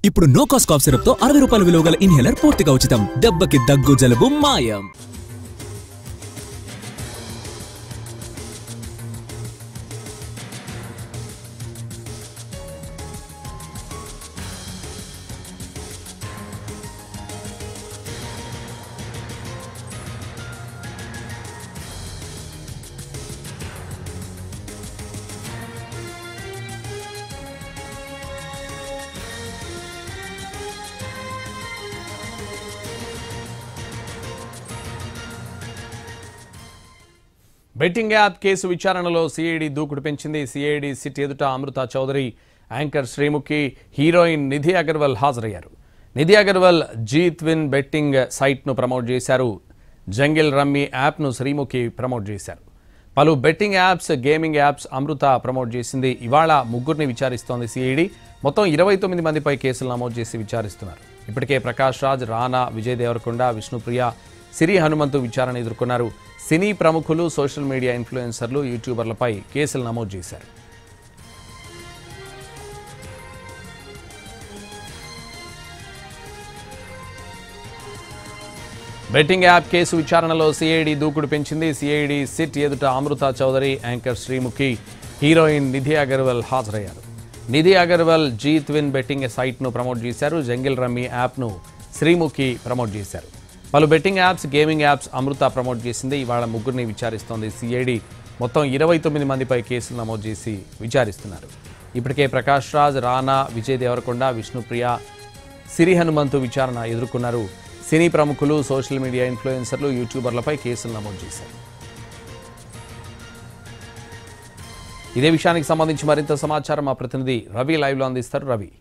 ఇప్పుడు no cost cough syrup తో 60 రూపాయల విలువ గల ఇన్హేలర్ పూర్తిగా ఉచితం. దెబ్బకి దగ్గు జలుబు మాయం. బెట్టింగ్ యాప్ కేసు విచారణలో సిఐడి దూకుడు పెంచింది. సిఐడి సిట్ ఎదుట అమృత చౌదరి, యాంకర్ శ్రీముఖి, హీరోయిన్ నిధి అగర్వాల్ హాజరయ్యారు. నిధి అగర్వాల్ జీ ట్విన్ బెట్టింగ్ సైట్ను ప్రమోట్ చేశారు. జంగిల్ రమ్మీ యాప్ను శ్రీముఖి ప్రమోట్ చేశారు. పలు betting apps, gaming apps Amrutha promote చేసింది. ఇవాళ ముగ్గురిని విచారిస్తోంది సిఐడి. మొత్తం 29 మందిపై కేసులు నమోదు చేసి విచారిస్తున్నారు. ఇప్పటికే ప్రకాష్ రాజ్, రానా, విజయ్ దేవరకొండ, విష్ణుప్రియ, సిరి హనుమంతు విచారణ ఎదుర్కొన్నారు. సినీ ప్రముఖులు, సోషల్ మీడియా ఇన్ఫ్లుయెన్సర్లు, యూట్యూబర్లపై కేసులు నమోదు చేశారు. బెట్టింగ్ యాప్ కేసు విచారణలో సిఐడి దూకుడు పెంచింది. సిఐడి సిట్ ఎదుట అమృత చౌదరి, యాంకర్ శ్రీముఖి, హీరోయిన్ నిధి అగర్వాల్ హాజరయ్యారు. నిధి అగర్వాల్ జీ ట్విన్ బెట్టింగ్ సైట్ను ప్రమోట్ చేశారు. జంగిల్ రమ్మీ యాప్ను శ్రీముఖి ప్రమోట్ చేశారు. పలు betting apps, gaming apps Amrutha promote చేసింది. ఇవాళ ముగ్గురిని విచారిస్తోంది సిఐడి. మొత్తం 29 మందిపై కేసులు నమోదు చేసి విచారిస్తున్నారు. ఇప్పటికే ప్రకాష్ రాజ్, రానా, విజయ్ దేవరకొండ, విష్ణుప్రియ, సిరి హనుమంతు విచారణ ఎదుర్కొన్నారు. సినీ ప్రముఖులు, సోషల్ మీడియా ఇన్ఫ్లుయెన్సర్లు, యూట్యూబర్లపై కేసులు నమోదు చేశారు. ఇదే విషయానికి సంబంధించి మరింత సమాచారం మా ప్రతినిధి రవి లైవ్లో అందిస్తారు. Ravi.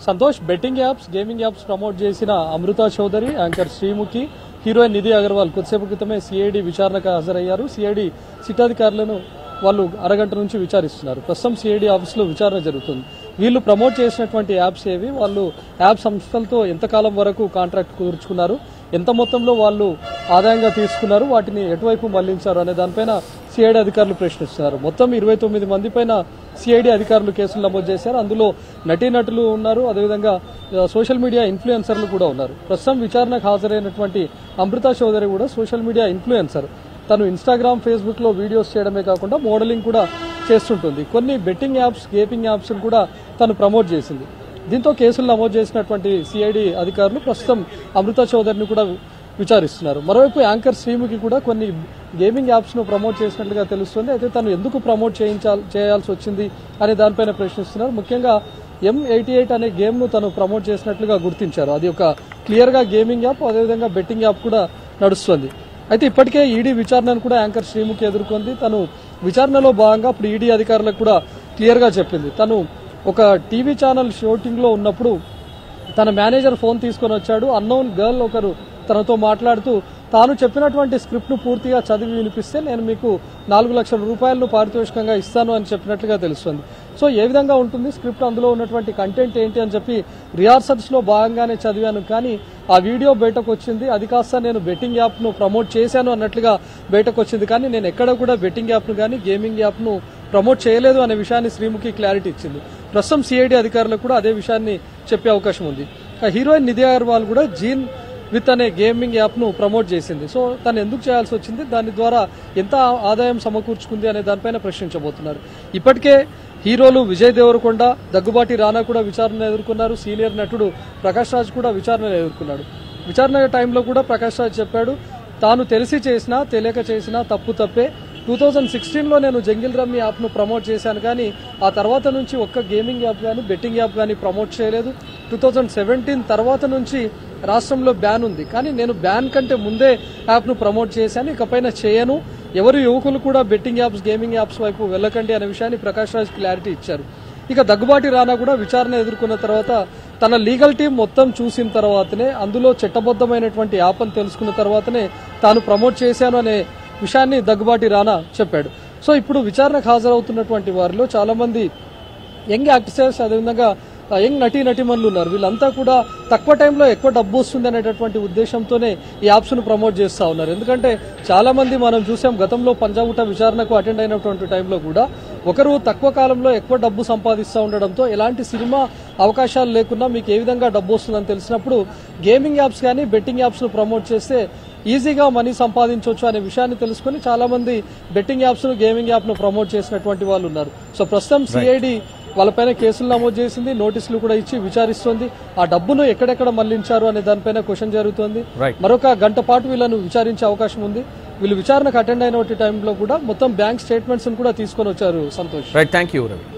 Santosh, betting apps, gaming apps promote చేసిన అమృత చౌదరి, యాంకర్ శ్రీముఖి, హీరోయిన్ నిధి అగర్వాల్ కొద్దిసేపు క్రితమే సిఐడి విచారణకు హాజరయ్యారు. సిఐడి సిట్ అధికారులను వాళ్ళు అరగంట నుంచి విచారిస్తున్నారు. ప్రస్తుతం సిఐడి ఆఫీసులో విచారణ జరుగుతుంది. వీళ్ళు ప్రమోట్ చేసినటువంటి యాప్స్ ఏవి, వాళ్ళు యాప్ సంస్థలతో ఎంతకాలం వరకు కాంట్రాక్ట్ కుదుర్చుకున్నారు, ఎంత మొత్తంలో వాళ్ళు ఆదాయంగా తీసుకున్నారు, వాటిని ఎటువైపు మళ్లించారు అనే దానిపైన సిఐడి అధికారులు ప్రశ్నిస్తున్నారు. మొత్తం 29 మంది పైన సిఐడి అధికారులు కేసులు నమోదు చేశారు. అందులో నటీనటులు ఉన్నారు, అదేవిధంగా సోషల్ మీడియా ఇన్ఫ్లుయెన్సర్లు కూడా ఉన్నారు. ప్రస్తుతం విచారణకు హాజరైనటువంటి అమృత చౌదరి కూడా సోషల్ మీడియా ఇన్ఫ్లుయెన్సర్. తను ఇన్స్టాగ్రామ్, ఫేస్బుక్ లో వీడియోస్ చేయడమే కాకుండా మోడలింగ్ కూడా చేస్తుంటుంది. కొన్ని బెట్టింగ్ యాప్స్, గేమింగ్ యాప్స్ కూడా తను ప్రమోట్ చేసింది. దీంతో కేసులు నమోదు చేసినటువంటి సిఐడి అధికారులు ప్రస్తుతం అమృత చౌదరిని కూడా విచారిస్తున్నారు. మరోవైపు యాంకర్ శ్రీముఖి కూడా కొన్ని గేమింగ్ యాప్స్ ను ప్రమోట్ చేసినట్లుగా తెలుస్తుంది. అయితే తను ఎందుకు ప్రమోట్ చేయాల్సి వచ్చింది అనే దానిపైన ప్రశ్నిస్తున్నారు. ముఖ్యంగా M88 అనే గేమ్ ను తను ప్రమోట్ చేసినట్లుగా గుర్తించారు. అది ఒక క్లియర్ గా గేమింగ్ యాప్, అదేవిధంగా బెట్టింగ్ యాప్ కూడా నడుస్తుంది. అయితే ఇప్పటికే ఈడీ విచారణను కూడా యాంకర్ శ్రీముఖి ఎదుర్కొంది. తను విచారణలో భాగంగా ఇప్పుడు ఈడీ అధికారులకు కూడా క్లియర్ గా చెప్పింది. తను ఒక టీవీ ఛానల్ షూటింగ్ లో ఉన్నప్పుడు తన మేనేజర్ ఫోన్ తీసుకొని వచ్చాడు. అన్నోన్ గర్ల్ ఒకరు తనతో మాట్లాడుతూ తాను చెప్పినటువంటి స్క్రిప్ట్ ను పూర్తిగా చదివి వినిపిస్తే నేను మీకు 4 లక్షల రూపాయలను పారితోషికంగా ఇస్తాను అని చెప్పినట్లుగా తెలుస్తుంది. సో ఏ విధంగా ఉంటుంది స్క్రిప్ట్, అందులో ఉన్నటువంటి కంటెంట్ ఏంటి అని చెప్పి రిహార్సల్స్ లో భాగంగానే చదివాను, కానీ ఆ వీడియో బయటకు వచ్చింది. అది కాస్త నేను బెట్టింగ్ యాప్ ను ప్రమోట్ చేశాను అన్నట్లుగా బయటకు వచ్చింది, కానీ నేను ఎక్కడ కూడా బెట్టింగ్ యాప్ ను కానీ గేమింగ్ యాప్ ను ప్రమోట్ చేయలేదు అనే విషయాన్ని శ్రీముఖి క్లారిటీ ఇచ్చింది. ప్రస్తుతం సిఐడి అధికారులకు కూడా అదే విషయాన్ని చెప్పే అవకాశం ఉంది. హీరోయిన్ నిధి అగర్వాల్ కూడా జీన్ విత్ అనే గేమింగ్ యాప్ ను ప్రమోట్ చేసింది. సో తను ఎందుకు చేయాల్సి వచ్చింది, దాని ద్వారా ఎంత ఆదాయం సమకూర్చుకుంది అనే దానిపైన ప్రశ్నించబోతున్నారు. ఇప్పటికే హీరోలు విజయ్ దేవరకొండ, దగ్గుబాటి రానా కూడా విచారణ ఎదుర్కొన్నారు. సీనియర్ నటుడు ప్రకాష్ రాజ్ కూడా విచారణ ఎదుర్కొన్నాడు. విచారణ టైంలో కూడా ప్రకాష్ రాజ్ చెప్పాడు, తాను తెలిసి చేసినా తెలియక చేసినా తప్పు తప్పే. 2016లో నేను జంగిల్ రమ్మీ యాప్ ను ప్రమోట్ చేశాను, కానీ ఆ తర్వాత నుంచి ఒక్క గేమింగ్ యాప్ కానీ బెట్టింగ్ యాప్ కానీ ప్రమోట్ చేయలేదు. 2017 తర్వాత నుంచి రాష్ట్రంలో బ్యాన్ ఉంది, కానీ నేను బ్యాన్ కంటే ముందే యాప్ ను ప్రమోట్ చేశాను, ఇకపైన చేయను. ఎవరు యువకులు కూడా బెట్టింగ్ యాప్స్, గేమింగ్ యాప్స్ వైపు వెళ్ళకండి అనే విషయాన్ని ప్రకాష్ రాజ్ క్లారిటీ ఇచ్చారు. ఇక దగ్గుబాటి రానా కూడా విచారణ ఎదుర్కొన్న తర్వాత తన లీగల్ టీం మొత్తం చూసిన తర్వాతనే, అందులో చట్టబద్దమైనటువంటి యాప్ అని తెలుసుకున్న తర్వాతనే తాను ప్రమోట్ చేశాను అనే విషయాన్ని దగ్గుబాటి రానా చెప్పాడు. సో ఇప్పుడు విచారణకు హాజరవుతున్నటువంటి వారిలో చాలా మంది యంగ్ యాక్టర్స్, అదేవిధంగా యంగ్ నటీమణులు ఉన్నారు. వీళ్ళంతా కూడా తక్కువ టైంలో ఎక్కువ డబ్బు వస్తుంది అనేటటువంటి ఉద్దేశంతోనే ఈ యాప్స్ ను ప్రమోట్ చేస్తూ ఉన్నారు. ఎందుకంటే చాలా మంది మనం చూసాం, గతంలో పంజాగుట్ట విచారణకు అటెండ్ అయినటువంటి టైంలో కూడా ఒకరు తక్కువ కాలంలో ఎక్కువ డబ్బు సంపాదిస్తూ ఉండడంతో ఎలాంటి సినిమా అవకాశాలు లేకున్నా మీకు ఏ విధంగా డబ్బు వస్తుందని తెలిసినప్పుడు గేమింగ్ యాప్స్ కానీ బెట్టింగ్ యాప్స్ ను ప్రమోట్ చేస్తే ఈజీగా మనీ సంపాదించవచ్చు అనే విషయాన్ని తెలుసుకుని చాలా మంది బెట్టింగ్ యాప్స్ ను గేమింగ్ యాప్ ను ప్రమోట్ చేసినటువంటి వాళ్ళు ఉన్నారు. సో ప్రస్తుతం సిఐడి వాళ్ళపైన కేసులు నమోదు చేసింది, నోటీసులు కూడా ఇచ్చి విచారిస్తోంది. ఆ డబ్బును ఎక్కడెక్కడ మళ్లించారు అనే దానిపైన క్వశ్చన్ జరుగుతోంది. మరొక గంట పాటు వీళ్ళను విచారించే అవకాశం ఉంది. వీళ్ళు విచారణకు అటెండ్ అయిన టైంలో కూడా మొత్తం బ్యాంక్ స్టేట్మెంట్స్ కూడా తీసుకొని వచ్చారు. Santosh. Right, thank you Ravi.